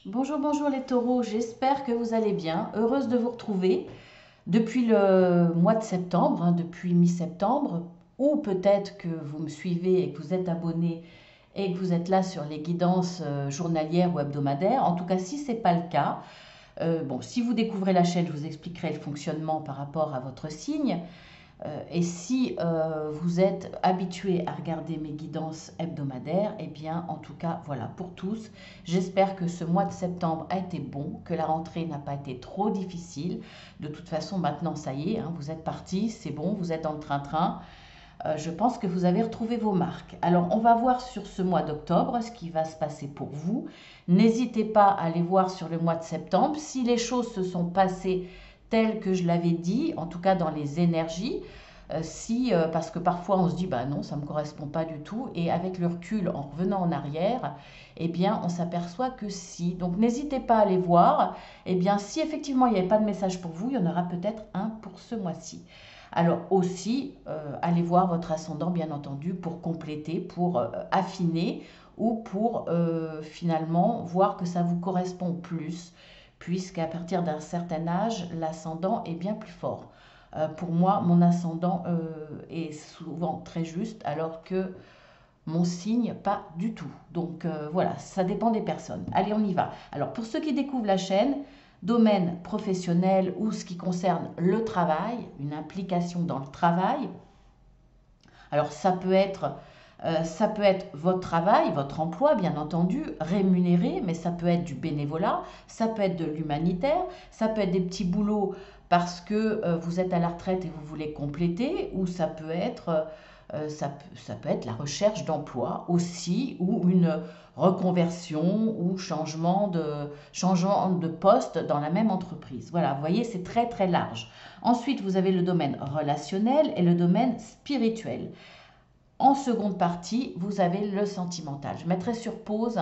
Bonjour, bonjour les taureaux, j'espère que vous allez bien. Heureuse de vous retrouver depuis le mois de septembre, depuis mi-septembre, ou peut-être que vous me suivez et que vous êtes abonné et que vous êtes là sur les guidances journalières ou hebdomadaires. En tout cas, si ce n'est pas le cas, bon, si vous découvrez la chaîne, je vous expliquerai le fonctionnement par rapport à votre signe. Et si vous êtes habitué à regarder mes guidances hebdomadaires, eh bien, en tout cas, voilà, pour tous, j'espère que ce mois de septembre a été bon, que la rentrée n'a pas été trop difficile. De toute façon, maintenant, ça y est, hein, vous êtes partis, c'est bon, vous êtes dans le train-train. Je pense que vous avez retrouvé vos marques. Alors, on va voir sur ce mois d'octobre ce qui va se passer pour vous. N'hésitez pas à aller voir sur le mois de septembre si les choses se sont passées telles que je l'avais dit, en tout cas dans les énergies. Parce que parfois on se dit bah non, ça ne me correspond pas du tout, et avec le recul, en revenant en arrière, eh bien on s'aperçoit que si. Donc n'hésitez pas à aller voir. Eh bien si effectivement il n'y avait pas de message pour vous, il y en aura peut-être un pour ce mois-ci. Alors aussi, allez voir votre ascendant, bien entendu, pour compléter, pour affiner, ou pour finalement voir que ça vous correspond plus, puisqu'à partir d'un certain âge, l'ascendant est bien plus fort. Pour moi, mon ascendant est souvent très juste, alors que mon signe, pas du tout. Donc voilà, ça dépend des personnes. Allez, on y va. Alors pour ceux qui découvrent la chaîne, domaine professionnel ou ce qui concerne le travail, une implication dans le travail. Alors ça peut être votre travail, votre emploi, bien entendu, rémunéré, mais ça peut être du bénévolat, ça peut être de l'humanitaire, ça peut être des petits boulots parce que vous êtes à la retraite et vous voulez compléter, ou ça peut être la recherche d'emploi aussi, ou une reconversion ou changement de poste dans la même entreprise. Voilà, vous voyez, c'est très très large. Ensuite, vous avez le domaine relationnel et le domaine spirituel. En seconde partie, vous avez le sentimental. Je mettrai sur pause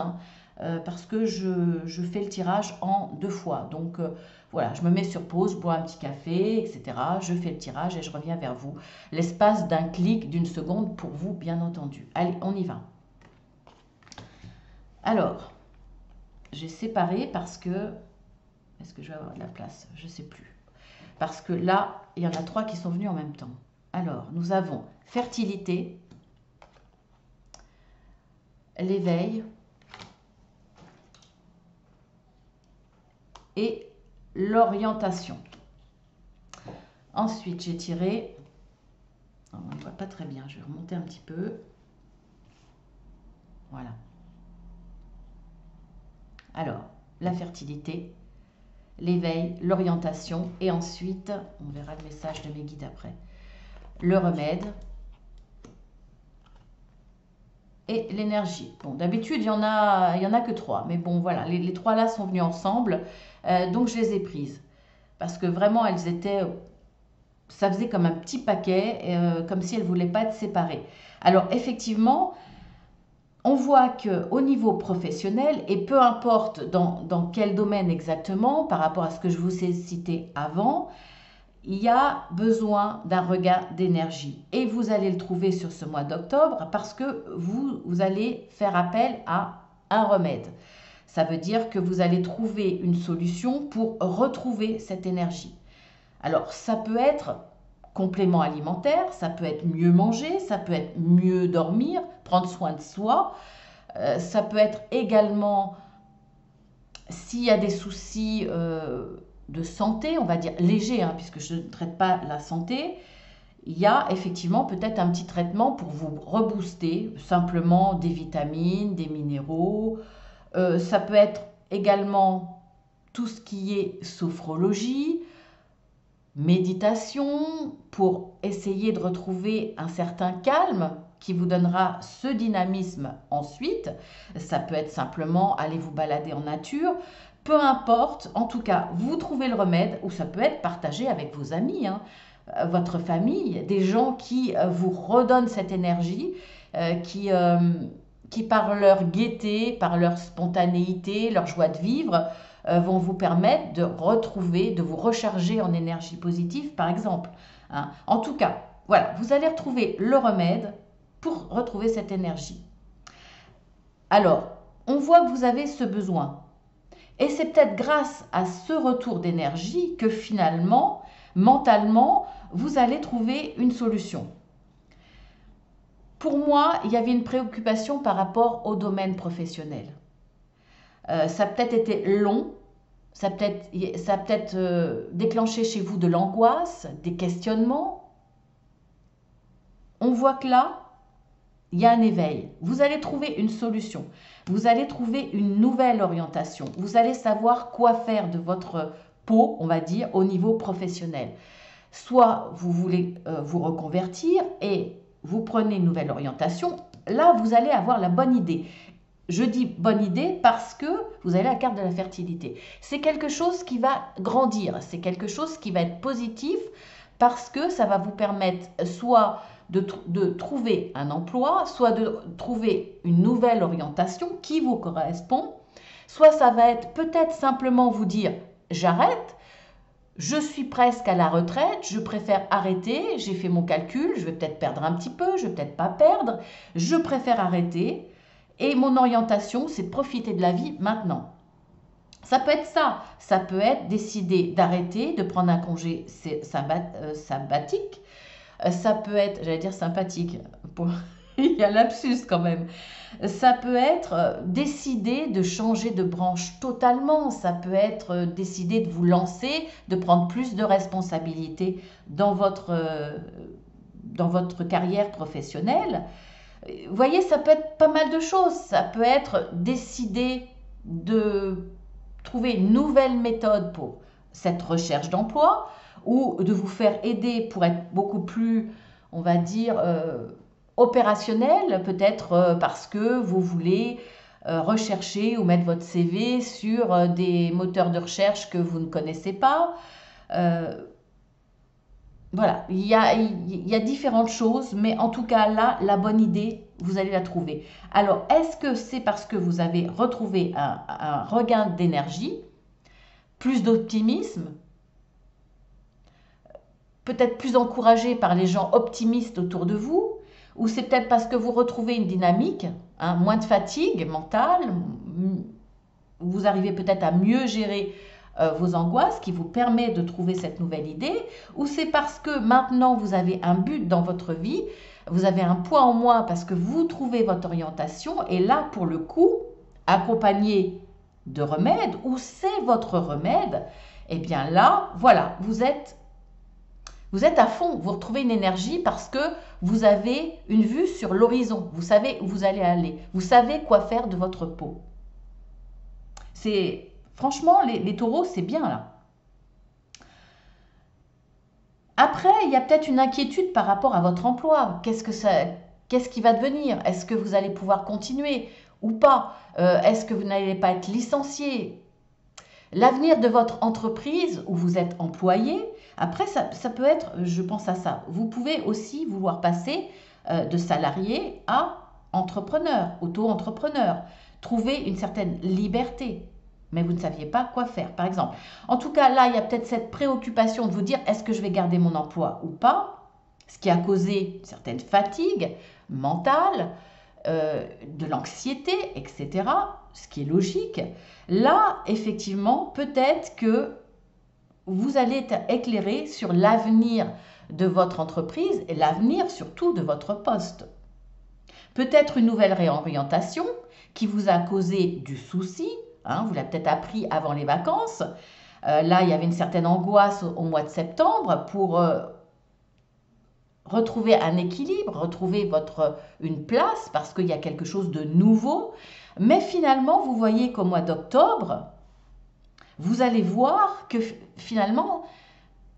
parce que je fais le tirage en 2 fois. Donc voilà, je me mets sur pause, je bois un petit café, etc. Je fais le tirage et je reviens vers vous. L'espace d'un clic, d'une seconde pour vous, bien entendu. Allez, on y va. Alors, j'ai séparé parce que... Est-ce que je vais avoir de la place? Je ne sais plus. Parce que là, il y en a 3 qui sont venus en même temps. Alors, nous avons fertilité, l'éveil et l'orientation. Ensuite, j'ai tiré, on ne voit pas très bien, je vais remonter un petit peu. Voilà. Alors, la fertilité, l'éveil, l'orientation, et ensuite, on verra le message de mes guides après, le remède et l'énergie. Bon, d'habitude, il y en a que 3, mais bon, voilà, les 3 là sont venus ensemble, donc je les ai prises. Parce que vraiment, elles étaient... Ça faisait comme un petit paquet, comme si elles ne voulaient pas être séparées. Alors, effectivement, on voit qu'au niveau professionnel, et peu importe dans quel domaine exactement, par rapport à ce que je vous ai cité avant, il y a besoin d'un regain d'énergie. Et vous allez le trouver sur ce mois d'octobre parce que vous allez faire appel à un remède. Ça veut dire que vous allez trouver une solution pour retrouver cette énergie. Alors, ça peut être complément alimentaire, ça peut être mieux manger, ça peut être mieux dormir, prendre soin de soi. Ça peut être également, s'il y a des soucis de santé, on va dire légers, puisque je ne traite pas la santé, il y a effectivement peut-être un petit traitement pour vous rebooster, simplement des vitamines, des minéraux. Ça peut être également tout ce qui est sophrologie, méditation, pour essayer de retrouver un certain calme qui vous donnera ce dynamisme ensuite. Ça peut être simplement aller vous balader en nature. Peu importe, en tout cas, vous trouvez le remède, ou ça peut être partagé avec vos amis, votre famille, des gens qui vous redonnent cette énergie, qui par leur gaieté, par leur spontanéité, leur joie de vivre, vont vous permettre de retrouver, de vous recharger en énergie positive, par exemple. En tout cas, voilà, vous allez retrouver le remède pour retrouver cette énergie. Alors, on voit que vous avez ce besoin. Et c'est peut-être grâce à ce retour d'énergie que finalement, mentalement, vous allez trouver une solution. Pour moi, il y avait une préoccupation par rapport au domaine professionnel. Ça a peut-être été long, ça a peut-être déclenché chez vous de l'angoisse, des questionnements. On voit que là, il y a un éveil. Vous allez trouver une solution. Vous allez trouver une nouvelle orientation. Vous allez savoir quoi faire de votre peau, on va dire, au niveau professionnel. Soit vous voulez vous reconvertir et vous prenez une nouvelle orientation. Là, vous allez avoir la bonne idée. Je dis bonne idée parce que vous avez la carte de la fertilité. C'est quelque chose qui va grandir. C'est quelque chose qui va être positif parce que ça va vous permettre soit de trouver un emploi, soit de trouver une nouvelle orientation qui vous correspond, soit ça va être peut-être simplement vous dire j'arrête, je suis presque à la retraite, je préfère arrêter, j'ai fait mon calcul, je vais peut-être perdre un petit peu, je vais peut-être pas perdre, je préfère arrêter et mon orientation c'est de profiter de la vie maintenant. Ça peut être ça peut être décider d'arrêter, de prendre un congé sabbatique. Ça peut être, j'allais dire sympathique, il y a lapsus quand même. Ça peut être décider de changer de branche totalement. Ça peut être décider de vous lancer, de prendre plus de responsabilités dans votre carrière professionnelle. Vous voyez, ça peut être pas mal de choses. Ça peut être décider de trouver une nouvelle méthode pour cette recherche d'emploi, ou de vous faire aider pour être beaucoup plus, on va dire, opérationnel, peut-être parce que vous voulez rechercher ou mettre votre CV sur des moteurs de recherche que vous ne connaissez pas. Voilà, il y a différentes choses, mais en tout cas là, la bonne idée, vous allez la trouver. Alors, est-ce que c'est parce que vous avez retrouvé un regain d'énergie, plus d'optimisme, peut-être plus encouragé par les gens optimistes autour de vous, ou c'est peut-être parce que vous retrouvez une dynamique, hein, moins de fatigue mentale, vous arrivez peut-être à mieux gérer vos angoisses, qui vous permet de trouver cette nouvelle idée, ou c'est parce que maintenant vous avez un but dans votre vie, vous avez un poids en moins parce que vous trouvez votre orientation, et là pour le coup, accompagné de remèdes, ou c'est votre remède, et bien là, voilà, vous êtes à fond, vous retrouvez une énergie parce que vous avez une vue sur l'horizon, vous savez où vous allez aller, vous savez quoi faire de votre peau. Franchement, les taureaux, c'est bien là. Après, il y a peut-être une inquiétude par rapport à votre emploi. Qu'est-ce qui va devenir? Est-ce que vous allez pouvoir continuer ou pas? Est-ce que vous n'allez pas être licencié? L'avenir de votre entreprise où vous êtes employé, après ça peut être, je pense à ça, vous pouvez aussi vouloir passer de salarié à entrepreneur, auto-entrepreneur, trouver une certaine liberté, mais vous ne saviez pas quoi faire, par exemple. En tout cas, là, il y a peut-être cette préoccupation de vous dire, est-ce que je vais garder mon emploi ou pas? Ce qui a causé une certaine fatigue mentale, de l'anxiété, etc., ce qui est logique. Là, effectivement, peut-être que vous allez être éclairé sur l'avenir de votre entreprise et l'avenir surtout de votre poste. Peut-être une nouvelle réorientation qui vous a causé du souci, hein, vous l'avez peut-être appris avant les vacances. Là, il y avait une certaine angoisse au mois de septembre pour retrouver un équilibre, retrouver une place parce qu'il y a quelque chose de nouveau. Mais finalement, vous voyez qu'au mois d'octobre, vous allez voir que finalement,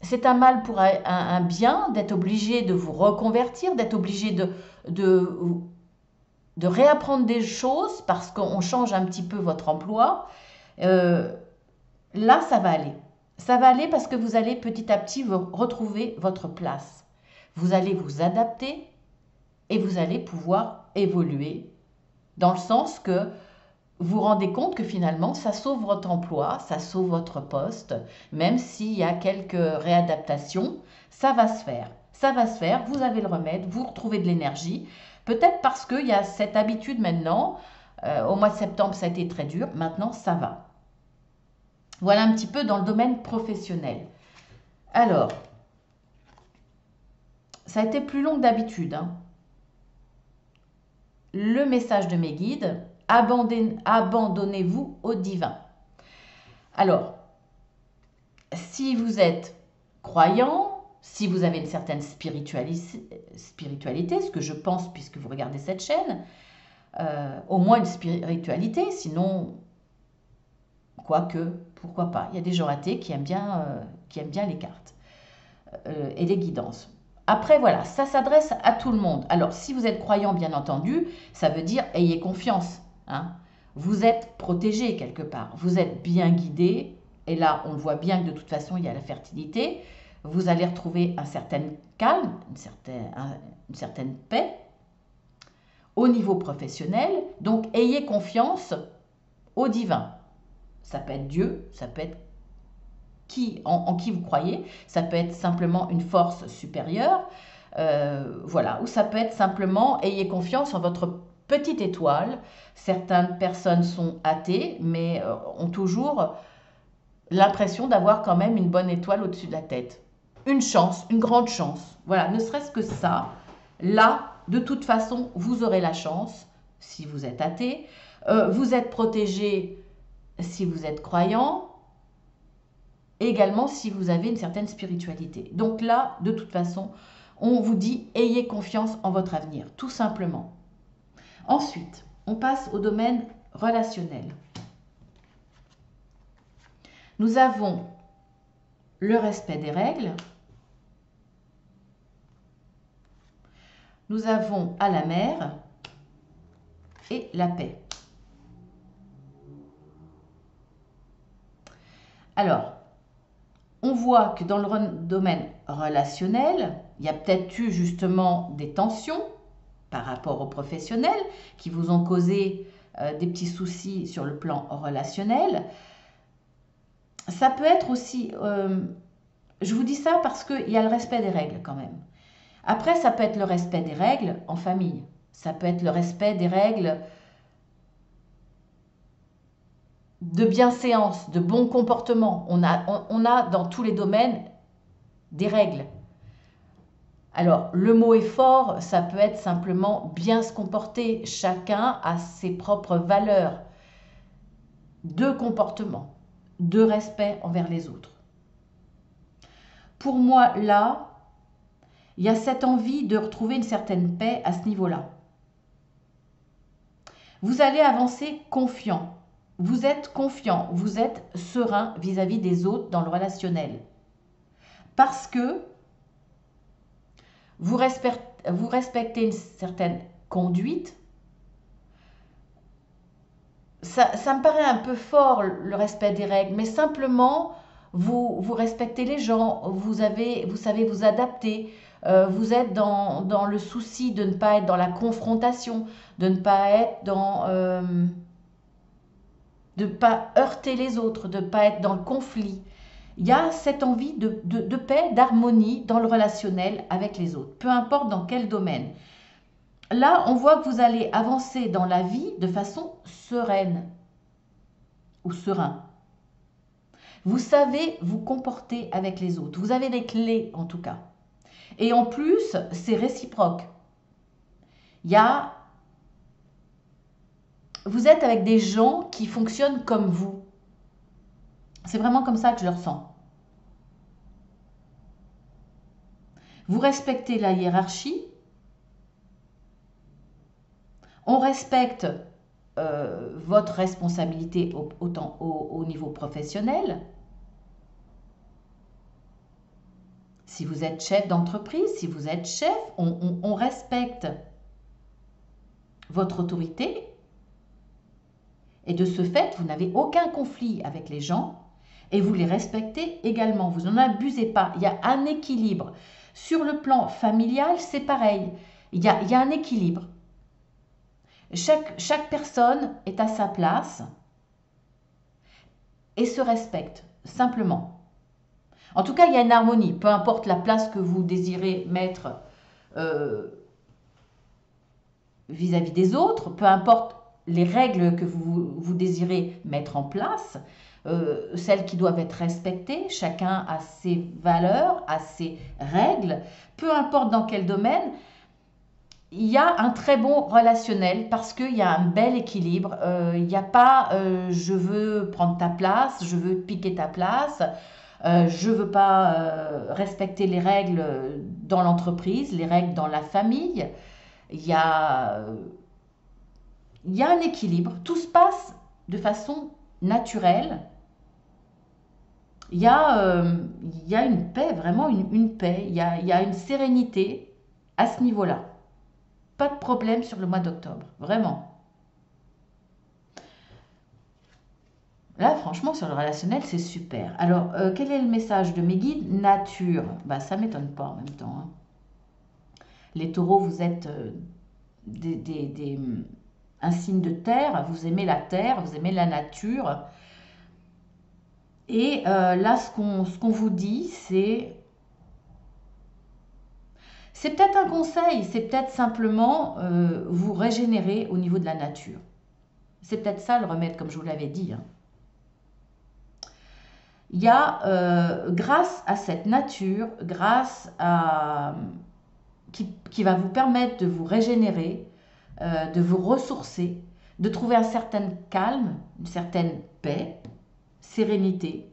c'est un mal pour un bien d'être obligé de vous reconvertir, d'être obligé de réapprendre des choses parce qu'on change un petit peu votre emploi. Là, ça va aller. Ça va aller parce que vous allez petit à petit retrouver votre place. Vous allez vous adapter et vous allez pouvoir évoluer dans le sens que vous vous rendez compte que finalement, ça sauve votre emploi, ça sauve votre poste, même s'il y a quelques réadaptations, ça va se faire. Ça va se faire, vous avez le remède, vous retrouvez de l'énergie. Peut-être parce qu'il y a cette habitude maintenant, au mois de septembre, ça a été très dur, maintenant, ça va. Voilà un petit peu dans le domaine professionnel. Alors, ça a été plus long que d'habitude, hein. Le message de mes guides, abandonnez-vous au divin. Alors, si vous êtes croyant, si vous avez une certaine spiritualité, ce que je pense puisque vous regardez cette chaîne, au moins une spiritualité, sinon, quoique, pourquoi pas. Il y a des gens athées qui aiment bien les cartes et les guidances. Après, voilà, ça s'adresse à tout le monde. Alors, si vous êtes croyant, bien entendu, ça veut dire ayez confiance, hein. Vous êtes protégé quelque part, vous êtes bien guidé. Et là, on voit bien que de toute façon, il y a la fertilité. Vous allez retrouver un certain calme, une certaine paix au niveau professionnel. Donc, ayez confiance au divin. Ça peut être Dieu, ça peut être en qui vous croyez, ça peut être simplement une force supérieure, voilà, ou ça peut être simplement ayez confiance en votre petite étoile. Certaines personnes sont athées, mais ont toujours l'impression d'avoir quand même une bonne étoile au-dessus de la tête. Une chance, une grande chance. Voilà, ne serait-ce que ça. Là, de toute façon, vous aurez la chance si vous êtes athée. Vous êtes protégé si vous êtes croyant. Également si vous avez une certaine spiritualité. Donc là, de toute façon, on vous dit ayez confiance en votre avenir, tout simplement. Ensuite, on passe au domaine relationnel. Nous avons le respect des règles. Nous avons à la mer et la paix. Alors, on voit que dans le domaine relationnel, il y a peut-être eu justement des tensions par rapport aux professionnels qui vous ont causé des petits soucis sur le plan relationnel. Ça peut être aussi, je vous dis ça parce qu'il y a le respect des règles quand même. Après, ça peut être le respect des règles en famille. Ça peut être le respect des règles de bienséance, de bon comportement. On a dans tous les domaines des règles. Alors, le mot est fort, ça peut être simplement bien se comporter. Chacun a ses propres valeurs de comportement, de respect envers les autres. Pour moi, là, il y a cette envie de retrouver une certaine paix à ce niveau-là. Vous allez avancer confiant. Vous êtes confiant, vous êtes serein vis-à-vis des autres dans le relationnel. Parce que vous respectez une certaine conduite. Ça me paraît un peu fort, le respect des règles, mais simplement, vous respectez les gens, vous savez vous adapter, vous êtes dans le souci de ne pas être dans la confrontation, de ne pas être de ne pas heurter les autres, de ne pas être dans le conflit. Il y a cette envie de paix, d'harmonie dans le relationnel avec les autres, peu importe dans quel domaine. Là, on voit que vous allez avancer dans la vie de façon sereine ou serein. Vous savez vous comporter avec les autres. Vous avez les clés en tout cas. Et en plus, c'est réciproque. Vous êtes avec des gens qui fonctionnent comme vous. C'est vraiment comme ça que je le ressens. Vous respectez la hiérarchie. On respecte votre responsabilité au niveau professionnel. Si vous êtes chef d'entreprise, si vous êtes chef, on respecte votre autorité. Et de ce fait, vous n'avez aucun conflit avec les gens et vous les respectez également. Vous n'en abusez pas. Il y a un équilibre. Sur le plan familial, c'est pareil. Il y a un équilibre. Chaque personne est à sa place et se respecte, simplement. En tout cas, il y a une harmonie, peu importe la place que vous désirez mettre vis-à-vis des autres, peu importe les règles que vous désirez mettre en place, celles qui doivent être respectées. Chacun a ses valeurs, a ses règles, peu importe dans quel domaine. Il y a un très bon relationnel parce qu'il y a un bel équilibre. Il n'y a pas je veux prendre ta place, je veux piquer ta place, je ne veux pas respecter les règles dans l'entreprise, les règles dans la famille. Il y a, il y a un équilibre. Tout se passe de façon naturelle. Il y a une paix, vraiment une paix. Il y a une sérénité à ce niveau-là. Pas de problème sur le mois d'octobre, vraiment. Là, franchement, sur le relationnel, c'est super. Alors, quel est le message de mes guides? Nature. Bah, ça m'étonne pas en même temps, hein. Les taureaux, vous êtes un signe de terre, vous aimez la terre, vous aimez la nature. Et là, ce qu'on vous dit, c'est peut-être un conseil, c'est peut-être simplement vous régénérer au niveau de la nature. C'est peut-être ça le remède, comme je vous l'avais dit, hein. Il y a, grâce à cette nature, qui va vous permettre de vous régénérer, de vous ressourcer, de trouver un certain calme, une certaine paix, sérénité.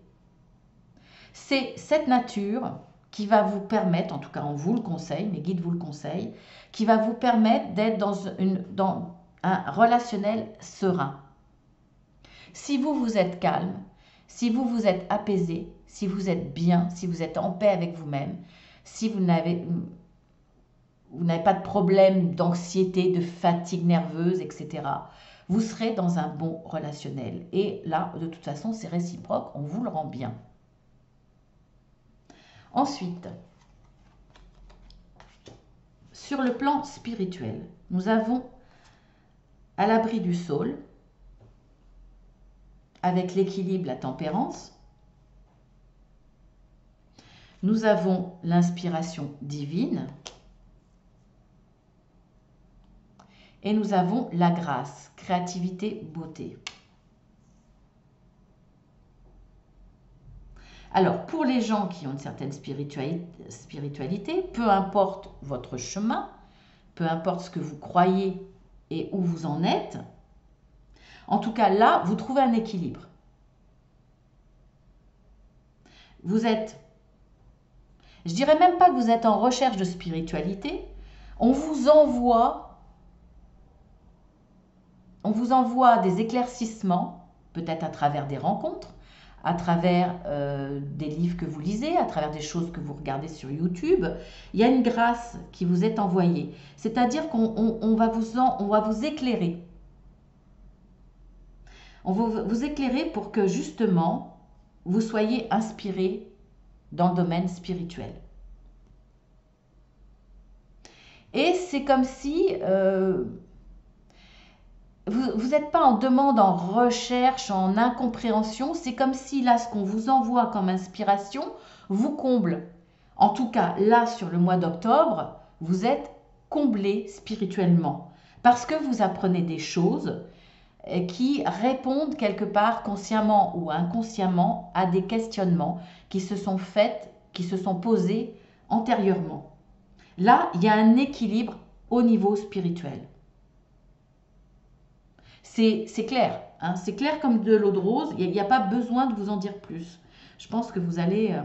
C'est cette nature qui va vous permettre, en tout cas on vous le conseille, mes guides vous le conseillent, qui va vous permettre d'être dans un relationnel serein. Si vous êtes calme, si vous êtes apaisé, si vous êtes bien, si vous êtes en paix avec vous-même, si vous n'avez pas de problème d'anxiété, de fatigue nerveuse, etc., vous serez dans un bon relationnel. Et là, de toute façon, c'est réciproque, on vous le rend bien. Ensuite, sur le plan spirituel, nous avons à l'abri du saule, avec l'équilibre, la tempérance. Nous avons l'inspiration divine. Et nous avons la grâce, créativité, beauté. Alors, pour les gens qui ont une certaine spiritualité, peu importe votre chemin, peu importe ce que vous croyez et où vous en êtes, en tout cas là, vous trouvez un équilibre. Vous êtes, je dirais même pas que vous êtes en recherche de spiritualité, on vous envoie des éclaircissements, peut-être à travers des rencontres, à travers des livres que vous lisez, à travers des choses que vous regardez sur YouTube. Il y a une grâce qui vous est envoyée. C'est-à-dire qu'on va vous éclairer. On va vous éclairer pour que justement, vous soyez inspiré dans le domaine spirituel. Et c'est comme si vous n'êtes pas en demande, en recherche, en incompréhension. C'est comme si là, ce qu'on vous envoie comme inspiration vous comble. En tout cas, là, sur le mois d'octobre, vous êtes comblé spirituellement. Parce que vous apprenez des choses qui répondent quelque part consciemment ou inconsciemment à des questionnements qui se sont faits, qui se sont posés antérieurement. Là, il y a un équilibre au niveau spirituel. C'est clair, hein, c'est clair comme de l'eau de rose, il n'y a pas besoin de vous en dire plus. Je pense que vous allez...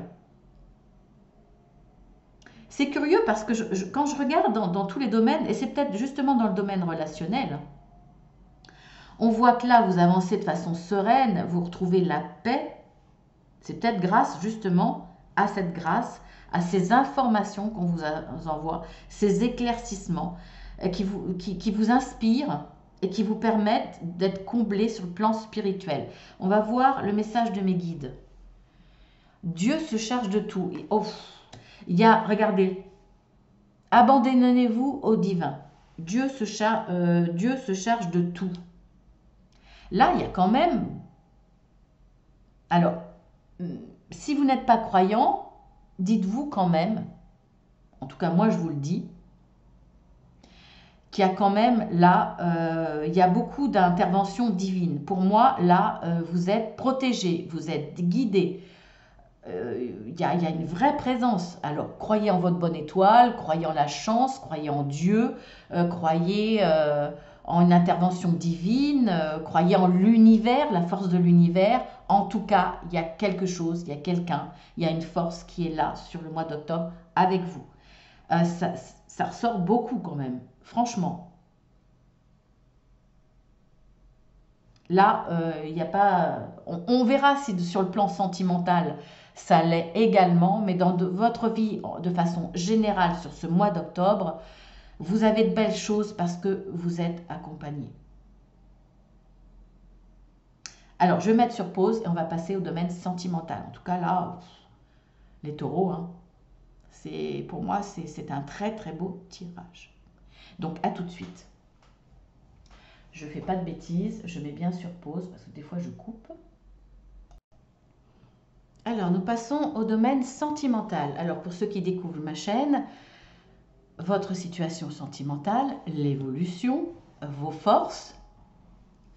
C'est curieux parce que quand je regarde dans tous les domaines, et c'est peut-être justement dans le domaine relationnel, on voit que là, vous avancez de façon sereine, vous retrouvez la paix. C'est peut-être grâce justement à cette grâce, à ces informations qu'on vous envoie, ces éclaircissements qui vous inspirent et qui vous permettent d'être comblés sur le plan spirituel. On va voir le message de mes guides. Dieu se charge de tout. Il y a, regardez, abandonnez-vous au divin. Dieu se charge de tout. Là, il y a quand même... Alors, si vous n'êtes pas croyant, dites-vous quand même, en tout cas moi je vous le dis, qu'il y a quand même là, il y a beaucoup d'interventions divines. Pour moi, là, vous êtes protégé, vous êtes guidé. Il y a une vraie présence. Alors, croyez en votre bonne étoile, croyez en la chance, croyez en Dieu, croyez en une intervention divine, croyez en l'univers, la force de l'univers. En tout cas, il y a quelque chose, il y a quelqu'un, il y a une force qui est là sur le mois d'octobre avec vous. Ça ressort beaucoup quand même, franchement. Là, il n'y a pas. On verra si sur le plan sentimental, ça l'est également, mais dans votre vie, de façon générale, sur ce mois d'octobre, vous avez de belles choses parce que vous êtes accompagné. Alors, je vais mettre sur pause et on va passer au domaine sentimental. En tout cas, là, les taureaux, hein, pour moi, c'est un très très beau tirage. Donc, à tout de suite. Je ne fais pas de bêtises, je mets bien sur pause parce que des fois je coupe. Alors, nous passons au domaine sentimental. Alors, pour ceux qui découvrent ma chaîne, votre situation sentimentale, l'évolution, vos forces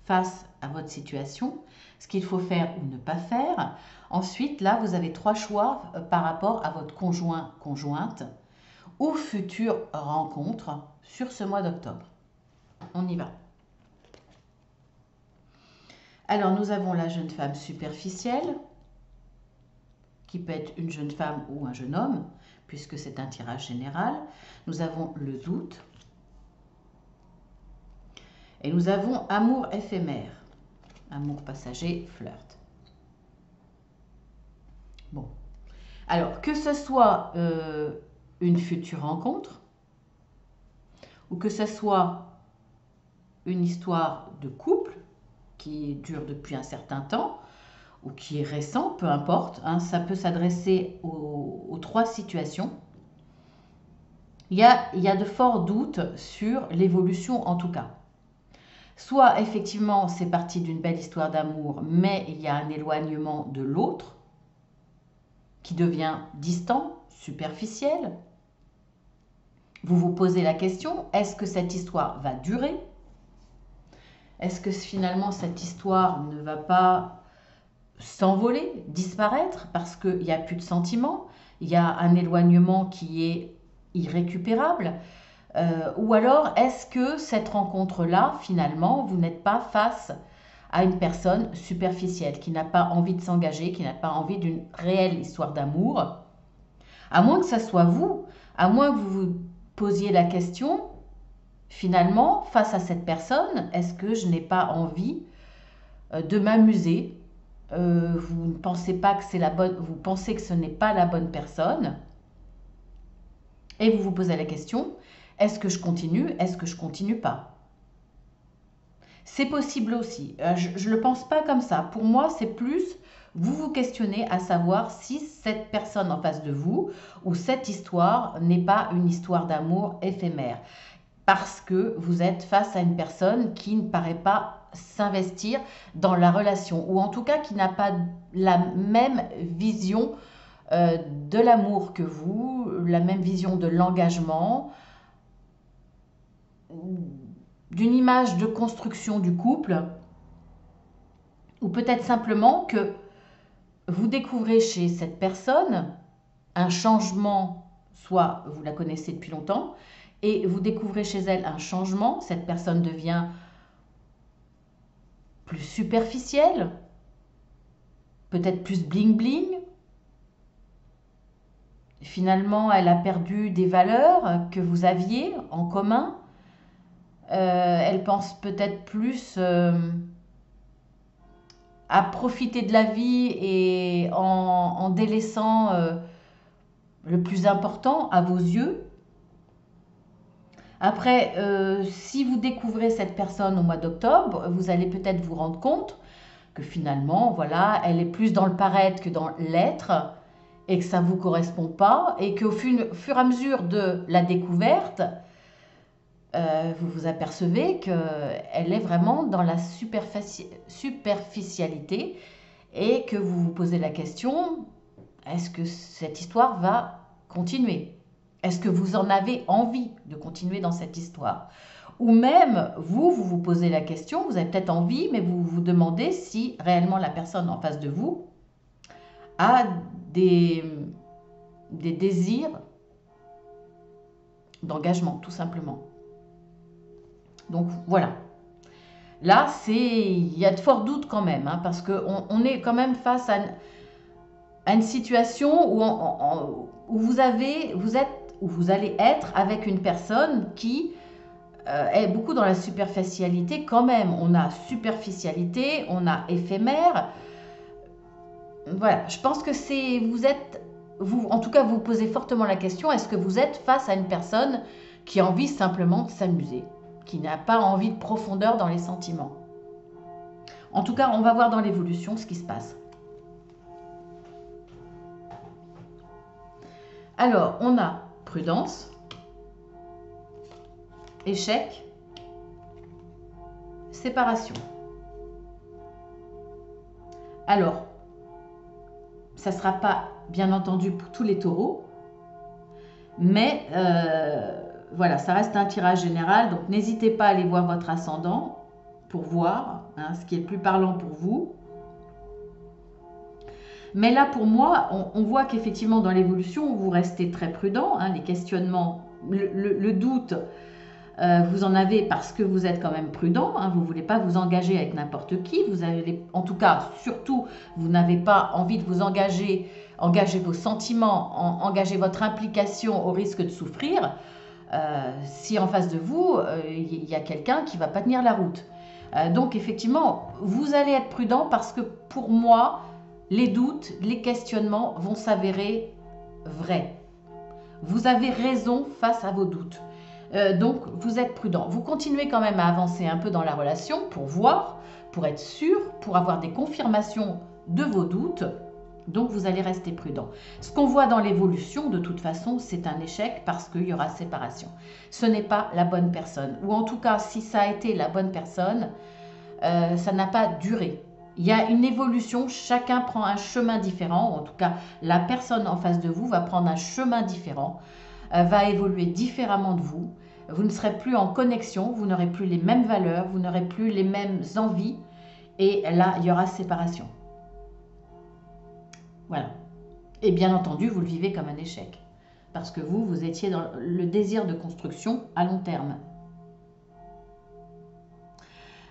face à votre situation, ce qu'il faut faire ou ne pas faire. Ensuite, là, vous avez 3 choix par rapport à votre conjoint, conjointe ou future rencontre sur ce mois d'octobre. On y va. Alors, nous avons la jeune femme superficielle, qui peut être une jeune femme ou un jeune homme, puisque c'est un tirage général. Nous avons le doute. Et nous avons amour éphémère, amour passager, flirt. Bon. Alors, que ce soit une future rencontre, ou que ce soit une histoire de couple qui dure depuis un certain temps, ou qui est récent, peu importe, hein, ça peut s'adresser aux 3 situations. Il y a de forts doutes sur l'évolution en tout cas. Soit effectivement c'est parti d'une belle histoire d'amour, mais il y a un éloignement de l'autre qui devient distant, superficiel. Vous vous posez la question, est-ce que cette histoire va durer? Est-ce que finalement cette histoire ne va pas s'envoler, disparaître parce qu'il n'y a plus de sentiments, il y a un éloignement qui est irrécupérable, ou alors est-ce que cette rencontre-là, finalement, vous n'êtes pas face à une personne superficielle qui n'a pas envie de s'engager, qui n'a pas envie d'une réelle histoire d'amour, à moins que ça soit vous, à moins que vous vous posiez la question, finalement, face à cette personne, est-ce que je n'ai pas envie de m'amuser? Vous ne pensez pas que c'est la bonne, vous pensez que ce n'est pas la bonne personne, et vous vous posez la question, est-ce que je continue, est-ce que je continue pas? C'est possible aussi. Je ne le pense pas comme ça. Pour moi, c'est plus, vous vous questionnez à savoir si cette personne en face de vous, ou cette histoire n'est pas une histoire d'amour éphémère. Parce que vous êtes face à une personne qui ne paraît pas s'investir dans la relation, ou en tout cas qui n'a pas la même vision de l'amour que vous, la même vision de l'engagement, d'une image de construction du couple, ou peut-être simplement que vous découvrez chez cette personne un changement, soit vous la connaissez depuis longtemps, et vous découvrez chez elle un changement, cette personne devient plus superficielle, peut-être plus bling-bling. Finalement, elle a perdu des valeurs que vous aviez en commun. Elle pense peut-être plus à profiter de la vie et en délaissant le plus important à vos yeux. Après, si vous découvrez cette personne au mois d'octobre, vous allez peut-être vous rendre compte que finalement, voilà, elle est plus dans le paraître que dans l'être, et que ça ne vous correspond pas, et qu'au fur et à mesure de la découverte, vous vous apercevez qu'elle est vraiment dans la superficialité, et que vous vous posez la question, est-ce que cette histoire va continuer? Est-ce que vous en avez envie de continuer dans cette histoire? Ou même, vous vous posez la question, vous avez peut-être envie, mais vous vous demandez si réellement la personne en face de vous a des désirs d'engagement, tout simplement. Donc voilà. Là, il y a de forts doutes quand même, hein, parce qu'on est quand même face à une situation où vous allez être avec une personne qui est beaucoup dans la superficialité quand même. On a superficialité, on a éphémère. Voilà, je pense que vous, en tout cas, vous posez fortement la question, est-ce que vous êtes face à une personne qui a envie simplement de s'amuser, qui n'a pas envie de profondeur dans les sentiments? En tout cas, on va voir dans l'évolution ce qui se passe. Alors, on a prudence, échec, séparation. Alors, ça ne sera pas, bien entendu, pour tous les taureaux, mais voilà, ça reste un tirage général, donc n'hésitez pas à aller voir votre ascendant pour voir ce qui est le plus parlant pour vous. Mais là, pour moi, on voit qu'effectivement, dans l'évolution, vous restez très prudent, les questionnements, le doute, vous en avez parce que vous êtes quand même prudent, vous ne voulez pas vous engager avec n'importe qui, vous avez, en tout cas, surtout, vous n'avez pas envie de vous engager vos sentiments, engager votre implication au risque de souffrir, si en face de vous, il y a quelqu'un qui ne va pas tenir la route. Donc effectivement, vous allez être prudent parce que pour moi, les doutes, les questionnements vont s'avérer vrais. Vous avez raison face à vos doutes. Donc, vous êtes prudent. Vous continuez quand même à avancer un peu dans la relation pour voir, pour être sûr, pour avoir des confirmations de vos doutes. Donc, vous allez rester prudent. Ce qu'on voit dans l'évolution, de toute façon, c'est un échec parce qu'il y aura séparation. Ce n'est pas la bonne personne. Ou en tout cas, si ça a été la bonne personne, ça n'a pas duré. Il y a une évolution, chacun prend un chemin différent. En tout cas, la personne en face de vous va prendre un chemin différent, va évoluer différemment de vous. Vous ne serez plus en connexion, vous n'aurez plus les mêmes valeurs, vous n'aurez plus les mêmes envies. Et là, il y aura séparation. Voilà. Et bien entendu, vous le vivez comme un échec. Parce que vous étiez dans le désir de construction à long terme.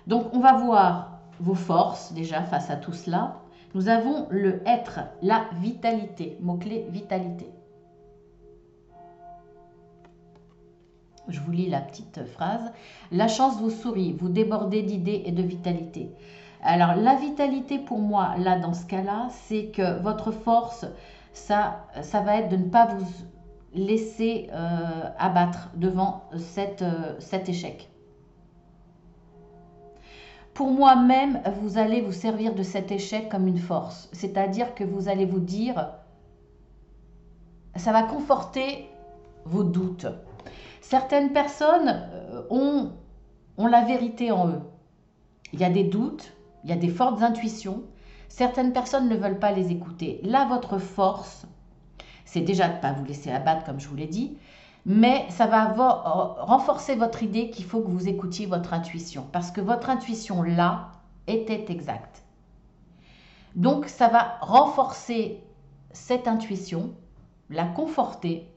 Donc, on va voir vos forces déjà face à tout cela. Nous avons le être, la vitalité, mot-clé vitalité. Je vous lis la petite phrase. La chance vous sourit, vous débordez d'idées et de vitalité. Alors, la vitalité pour moi, là, dans ce cas-là, c'est que votre force, ça va être de ne pas vous laisser abattre devant cet échec. Pour moi-même, vous allez vous servir de cet échec comme une force. C'est-à-dire que vous allez vous dire, ça va conforter vos doutes. Certaines personnes ont la vérité en eux. Il y a des doutes, il y a des fortes intuitions. Certaines personnes ne veulent pas les écouter. Là, votre force, c'est déjà de ne pas vous laisser abattre, comme je vous l'ai dit, mais ça va renforcer votre idée qu'il faut que vous écoutiez votre intuition, parce que votre intuition, là, était exacte. Donc, ça va renforcer cette intuition, la conforter,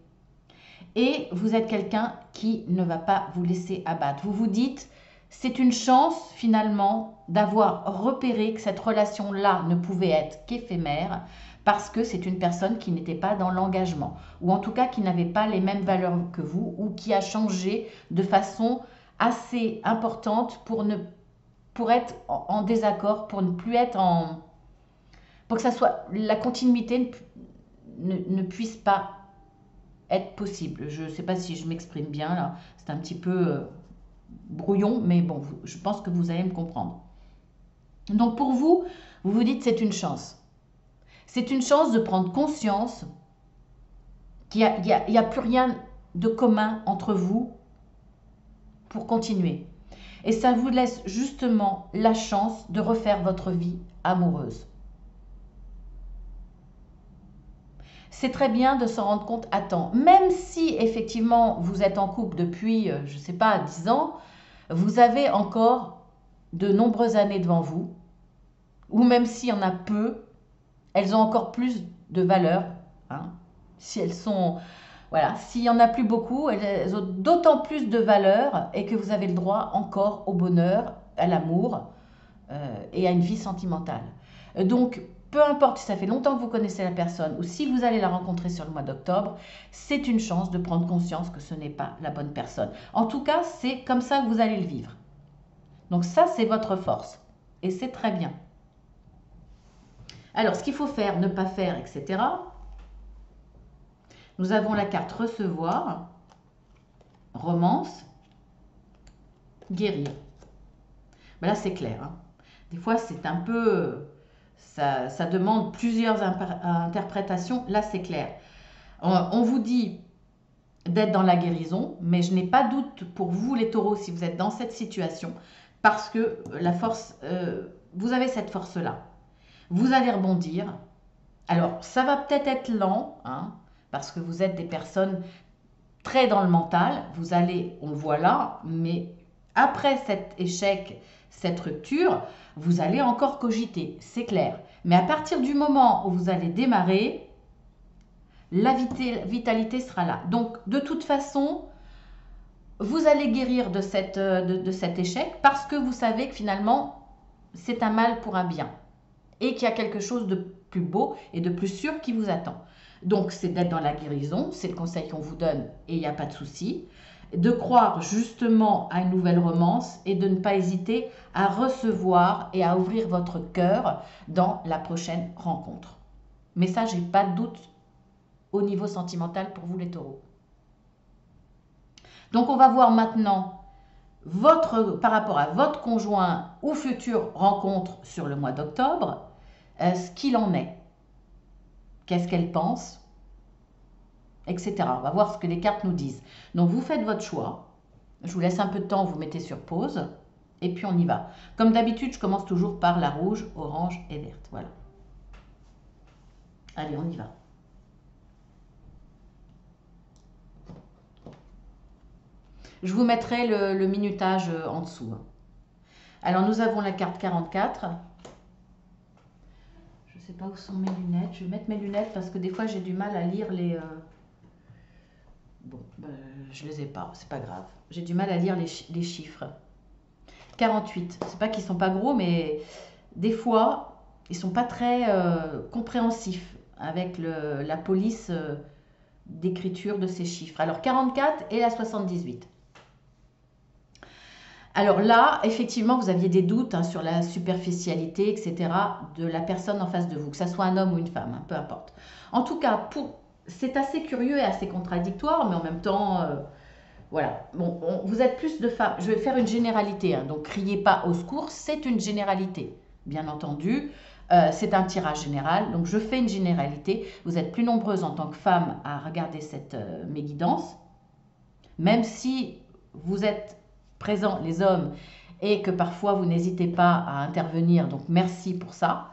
et vous êtes quelqu'un qui ne va pas vous laisser abattre. Vous vous dites, c'est une chance finalement d'avoir repéré que cette relation-là ne pouvait être qu'éphémère parce que c'est une personne qui n'était pas dans l'engagement ou en tout cas qui n'avait pas les mêmes valeurs que vous ou qui a changé de façon assez importante pour être en désaccord, pour ne plus être pour que ça soit, la continuité ne puisse pas être possible. Je ne sais pas si je m'exprime bien là, c'est un petit peu brouillon, mais bon, je pense que vous allez me comprendre. Donc pour vous, vous vous dites c'est une chance. C'est une chance de prendre conscience qu'il n'y a plus rien de commun entre vous pour continuer. Et ça vous laisse justement la chance de refaire votre vie amoureuse. C'est très bien de s'en rendre compte à temps. Même si effectivement vous êtes en couple depuis, je ne sais pas, 10 ans, Vous avez encore de nombreuses années devant vous, ou même s'il y en a peu, elles ont encore plus de valeur, hein. Si elles sont, voilà, s'il y en a plus beaucoup, elles ont d'autant plus de valeur et que vous avez le droit encore au bonheur, à l'amour et à une vie sentimentale. Donc, peu importe si ça fait longtemps que vous connaissez la personne ou si vous allez la rencontrer sur le mois d'octobre, c'est une chance de prendre conscience que ce n'est pas la bonne personne. En tout cas, c'est comme ça que vous allez le vivre. Donc ça, c'est votre force et c'est très bien. Alors, ce qu'il faut faire, ne pas faire, etc. Nous avons la carte recevoir, romance, guérir. Ben là, c'est clair, hein. Des fois, c'est un peu... Ça demande plusieurs interprétations. Là, c'est clair. On vous dit d'être dans la guérison, mais je n'ai pas doute pour vous, les taureaux, si vous êtes dans cette situation, parce que la force, vous avez cette force-là. Vous allez rebondir. Alors, ça va peut-être être lent, hein, parce que vous êtes des personnes très dans le mental. Vous allez, on le voit là, mais après cet échec, cette rupture, vous allez encore cogiter, c'est clair. Mais à partir du moment où vous allez démarrer, la vitalité sera là. Donc, de toute façon, vous allez guérir de cet échec parce que vous savez que finalement, c'est un mal pour un bien et qu'il y a quelque chose de plus beau et de plus sûr qui vous attend. Donc, c'est d'être dans la guérison, c'est le conseil qu'on vous donne et il n'y a pas de souci. De croire justement à une nouvelle romance et de ne pas hésiter à recevoir et à ouvrir votre cœur dans la prochaine rencontre. Mais ça, j'ai pas de doute au niveau sentimental pour vous les taureaux. Donc, on va voir maintenant par rapport à votre conjoint ou future rencontre sur le mois d'octobre, ce qu'il en est. Qu'est-ce qu'elle pense, etc. On va voir ce que les cartes nous disent. Donc, vous faites votre choix. Je vous laisse un peu de temps, vous mettez sur pause. Et puis, on y va. Comme d'habitude, je commence toujours par la rouge, orange et verte. Voilà. Allez, on y va. Je vous mettrai le minutage en dessous. Alors, nous avons la carte 44. Je ne sais pas où sont mes lunettes. Je vais mettre mes lunettes parce que des fois, j'ai du mal à lire les... Bon, je ne les ai pas, c'est pas grave. J'ai du mal à lire les chiffres. 48, c'est pas qu'ils sont pas gros, mais des fois, ils sont pas très compréhensifs avec la police d'écriture de ces chiffres. Alors, 44 et la 78. Alors là, effectivement, vous aviez des doutes hein, sur la superficialité, etc. de la personne en face de vous, que ce soit un homme ou une femme, hein, peu importe. En tout cas, c'est assez curieux et assez contradictoire, mais en même temps, voilà. Bon, vous êtes plus de femmes. Je vais faire une généralité, hein, donc criez pas au secours, c'est une généralité, bien entendu. C'est un tirage général, donc je fais une généralité. Vous êtes plus nombreuses en tant que femmes à regarder mes guidances, même si vous êtes présents, les hommes, et que parfois vous n'hésitez pas à intervenir, donc merci pour ça.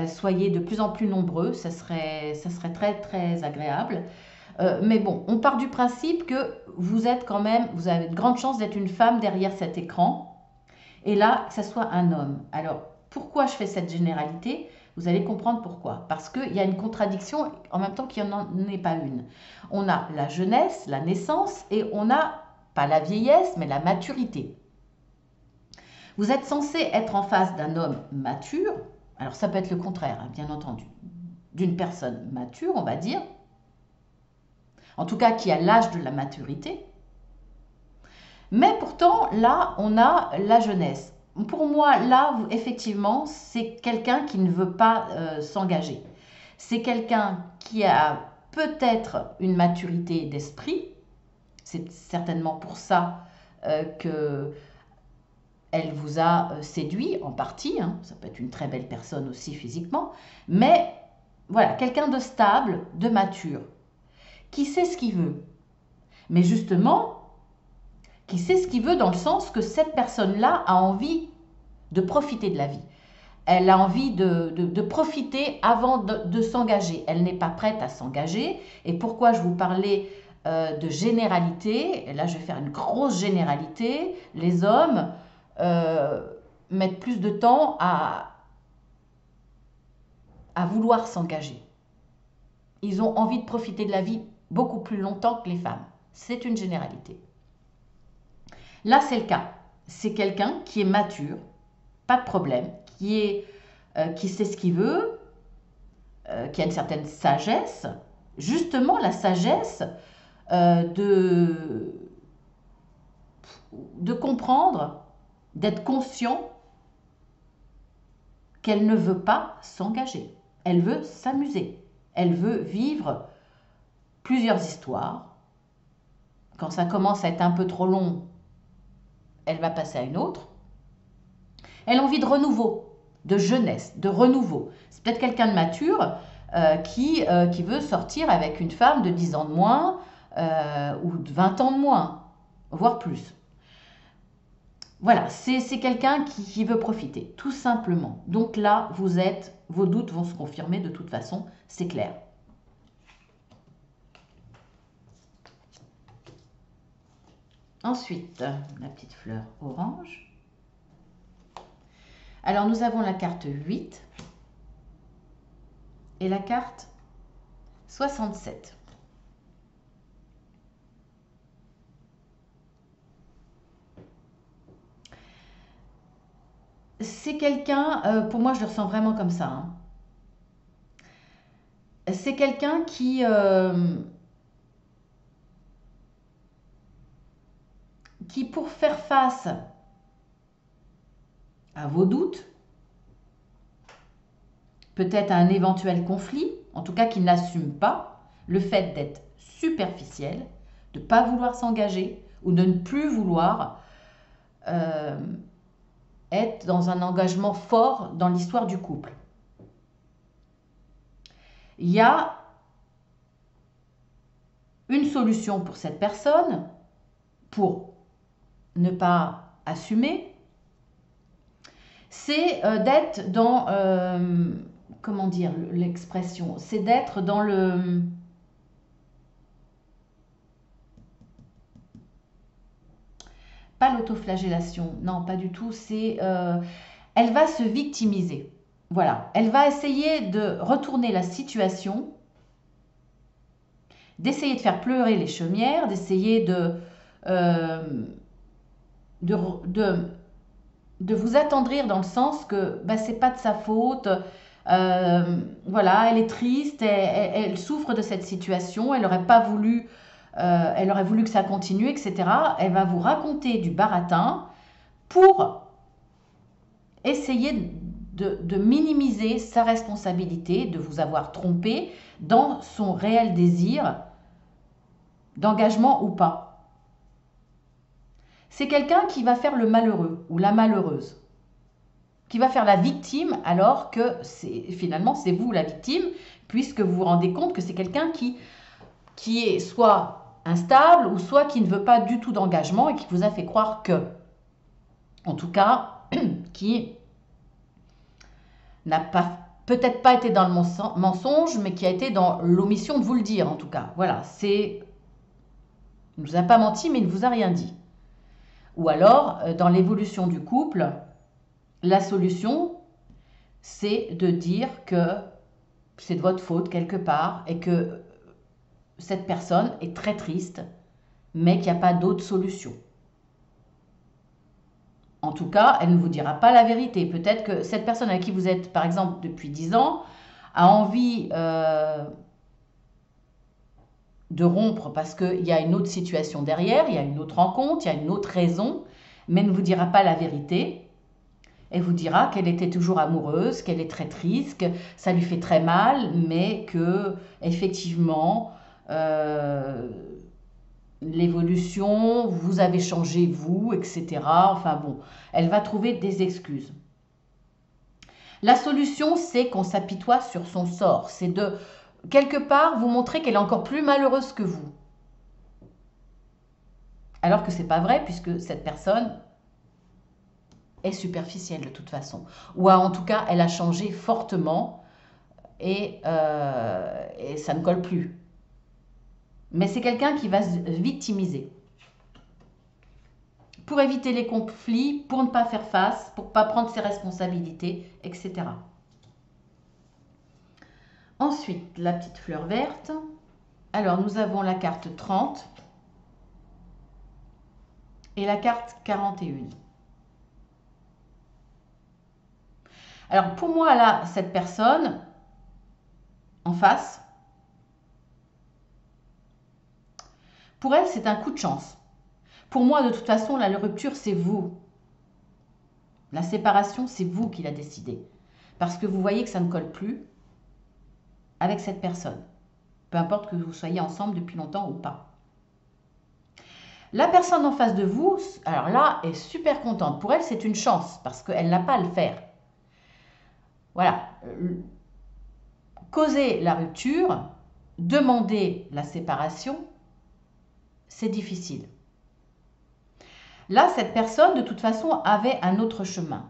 Soyez de plus en plus nombreux, ça serait très très agréable. Mais bon, on part du principe que vous êtes quand même, vous avez de grandes chances d'être une femme derrière cet écran, et là, que ce soit un homme. Alors, pourquoi je fais cette généralité? Vous allez comprendre pourquoi. Parce qu'il y a une contradiction en même temps qu'il n'y en est pas une. On a la jeunesse, la naissance, et on a, pas la vieillesse, mais la maturité. Vous êtes censé être en face d'un homme mature, alors ça peut être le contraire, hein, bien entendu, d'une personne mature, on va dire, en tout cas qui a l'âge de la maturité, mais pourtant, là, on a la jeunesse. Pour moi, là, effectivement, c'est quelqu'un qui ne veut pas s'engager. C'est quelqu'un qui a peut-être une maturité d'esprit, c'est certainement pour ça que elle vous a séduit en partie, hein. Ça peut être une très belle personne aussi physiquement, mais voilà, quelqu'un de stable, de mature, qui sait ce qu'il veut. Mais justement, qui sait ce qu'il veut dans le sens que cette personne-là a envie de profiter de la vie. Elle a envie de profiter avant de s'engager. Elle n'est pas prête à s'engager. Et pourquoi je vous parlais de généralité. Et là, je vais faire une grosse généralité. Les hommes mettent plus de temps à vouloir s'engager. Ils ont envie de profiter de la vie beaucoup plus longtemps que les femmes. C'est une généralité. Là, c'est le cas. C'est quelqu'un qui est mature, pas de problème, qui sait ce qu'il veut, qui a une certaine sagesse. Justement, la sagesse de comprendre, d'être conscient qu'elle ne veut pas s'engager. Elle veut s'amuser. Elle veut vivre plusieurs histoires. Quand ça commence à être un peu trop long, elle va passer à une autre. Elle a envie de renouveau, de jeunesse, de renouveau. C'est peut-être quelqu'un de mature qui veut sortir avec une femme de 10 ans de moins ou de 20 ans de moins, voire plus. Voilà, c'est quelqu'un qui veut profiter, tout simplement. Donc là, vos doutes vont se confirmer de toute façon, c'est clair. Ensuite, la petite fleur orange. Alors, nous avons la carte 8 et la carte 67. C'est quelqu'un, pour moi je le ressens vraiment comme ça, hein. C'est quelqu'un qui pour faire face à vos doutes, peut-être à un éventuel conflit, en tout cas qui n'assume pas le fait d'être superficiel, de ne pas vouloir s'engager ou de ne plus vouloir être dans un engagement fort dans l'histoire du couple. Il y a une solution pour cette personne, pour ne pas assumer, c'est d'être dans, comment dire l'expression, c'est d'être dans le... Pas l'autoflagellation, non, pas du tout, c'est... elle va se victimiser. Voilà, elle va essayer de retourner la situation, d'essayer de faire pleurer les chaumières, d'essayer de vous attendrir dans le sens que bah, c'est pas de sa faute, voilà, elle est triste, elle souffre de cette situation, elle aurait pas voulu, elle aurait voulu que ça continue, etc. Elle va vous raconter du baratin pour essayer de minimiser sa responsabilité, de vous avoir trompé dans son réel désir d'engagement ou pas. C'est quelqu'un qui va faire le malheureux ou la malheureuse, qui va faire la victime alors que finalement c'est vous la victime, puisque vous vous rendez compte que c'est quelqu'un qui est soit instable ou soit qui ne veut pas du tout d'engagement et qui vous a fait croire que, en tout cas, qui n'a pas peut-être pas été dans le mensonge, mais qui a été dans l'omission de vous le dire, en tout cas. Voilà, il ne vous a pas menti, mais il ne vous a rien dit. Ou alors, dans l'évolution du couple, la solution, c'est de dire que c'est de votre faute quelque part et que cette personne est très triste, mais qu'il n'y a pas d'autre solution. En tout cas, elle ne vous dira pas la vérité. Peut-être que cette personne avec qui vous êtes, par exemple, depuis 10 ans, a envie de rompre parce qu'il y a une autre situation derrière, il y a une autre rencontre, il y a une autre raison, mais ne vous dira pas la vérité. Elle vous dira qu'elle était toujours amoureuse, qu'elle est très triste, que ça lui fait très mal, mais que effectivement l'évolution, vous avez changé vous, etc. Enfin bon, elle va trouver des excuses. La solution, c'est qu'on s'apitoie sur son sort. C'est de, quelque part, vous montrer qu'elle est encore plus malheureuse que vous. Alors que ce n'est pas vrai, puisque cette personne est superficielle de toute façon. Ou en tout cas, elle a changé fortement et ça ne colle plus. mais c'est quelqu'un qui va se victimiser. Pour éviter les conflits, pour ne pas faire face, pour ne pas prendre ses responsabilités, etc. Ensuite, la petite fleur verte. Alors, nous avons la carte 30 et la carte 41. Alors, pour moi, là, cette personne en face, pour elle, c'est un coup de chance. Pour moi, de toute façon, la rupture, c'est vous. La séparation, c'est vous qui l'a décidé. Parce que vous voyez que ça ne colle plus avec cette personne. Peu importe que vous soyez ensemble depuis longtemps ou pas. La personne en face de vous, alors là, est super contente. Pour elle, c'est une chance parce qu'elle n'a pas à le faire. Voilà. Causer la rupture, demander la séparation, c'est difficile. Là, cette personne, de toute façon, avait un autre chemin.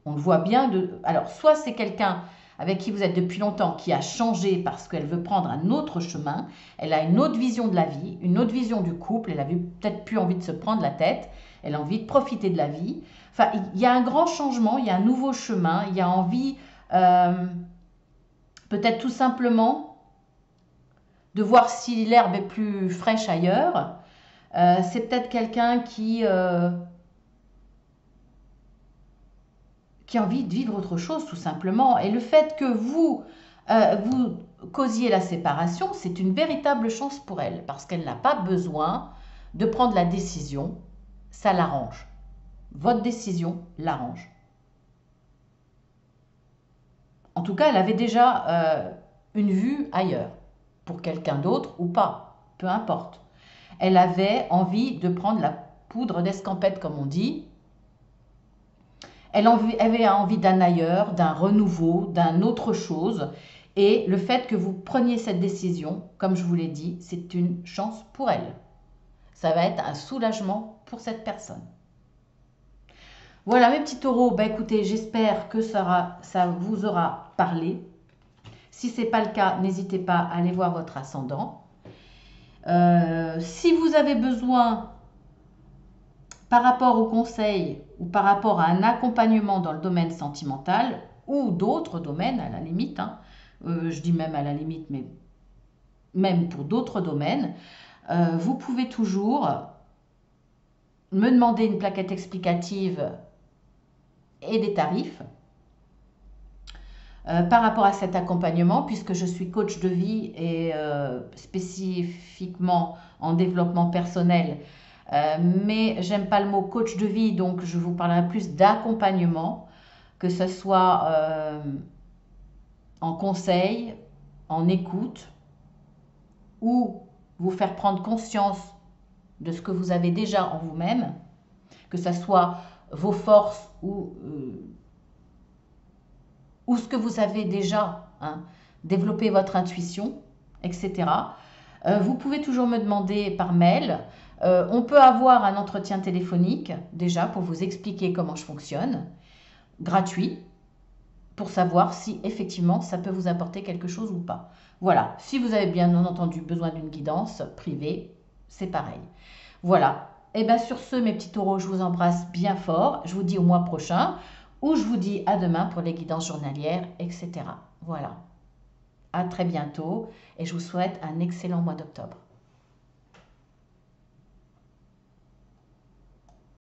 On le voit bien. Alors, soit c'est quelqu'un avec qui vous êtes depuis longtemps qui a changé parce qu'elle veut prendre un autre chemin. Elle a une autre vision de la vie, une autre vision du couple. Elle a peut-être plus envie de se prendre la tête. Elle a envie de profiter de la vie. Enfin, il y a un grand changement, il y a un nouveau chemin. Il y a envie, peut-être tout simplement, de voir si l'herbe est plus fraîche ailleurs. C'est peut-être quelqu'un qui a envie de vivre autre chose, tout simplement. Et le fait que vous causiez la séparation, c'est une véritable chance pour elle, parce qu'elle n'a pas besoin de prendre la décision. Ça l'arrange. Votre décision l'arrange. En tout cas, elle avait déjà une vue ailleurs, pour quelqu'un d'autre ou pas, peu importe. Elle avait envie de prendre la poudre d'escampette, comme on dit. Elle avait envie d'un ailleurs, d'un renouveau, d'un autre chose. Et le fait que vous preniez cette décision, comme je vous l'ai dit, c'est une chance pour elle. Ça va être un soulagement pour cette personne. Voilà mes petits taureaux, bah écoutez, j'espère que ça vous aura parlé. Si ce n'est pas le cas, n'hésitez pas à aller voir votre ascendant. Si vous avez besoin, par rapport au conseil ou par rapport à un accompagnement dans le domaine sentimental ou d'autres domaines à la limite, hein, je dis même à la limite, mais même pour d'autres domaines, vous pouvez toujours me demander une plaquette explicative et des tarifs par rapport à cet accompagnement, puisque je suis coach de vie et spécifiquement en développement personnel. Mais j'aime pas le mot coach de vie, donc je vous parlerai plus d'accompagnement, que ce soit en conseil, en écoute, ou vous faire prendre conscience de ce que vous avez déjà en vous-même, que ce soit vos forces ou ce que vous avez déjà, hein, développer votre intuition, etc. Vous pouvez toujours me demander par mail. On peut avoir un entretien téléphonique déjà pour vous expliquer comment je fonctionne, gratuit, pour savoir si effectivement ça peut vous apporter quelque chose ou pas. Voilà, si vous avez bien entendu besoin d'une guidance privée, c'est pareil. Voilà, et bien sur ce mes petits taureaux, je vous embrasse bien fort, je vous dis au mois prochain, ou je vous dis à demain pour les guidances journalières, etc. Voilà, à très bientôt et je vous souhaite un excellent mois d'octobre.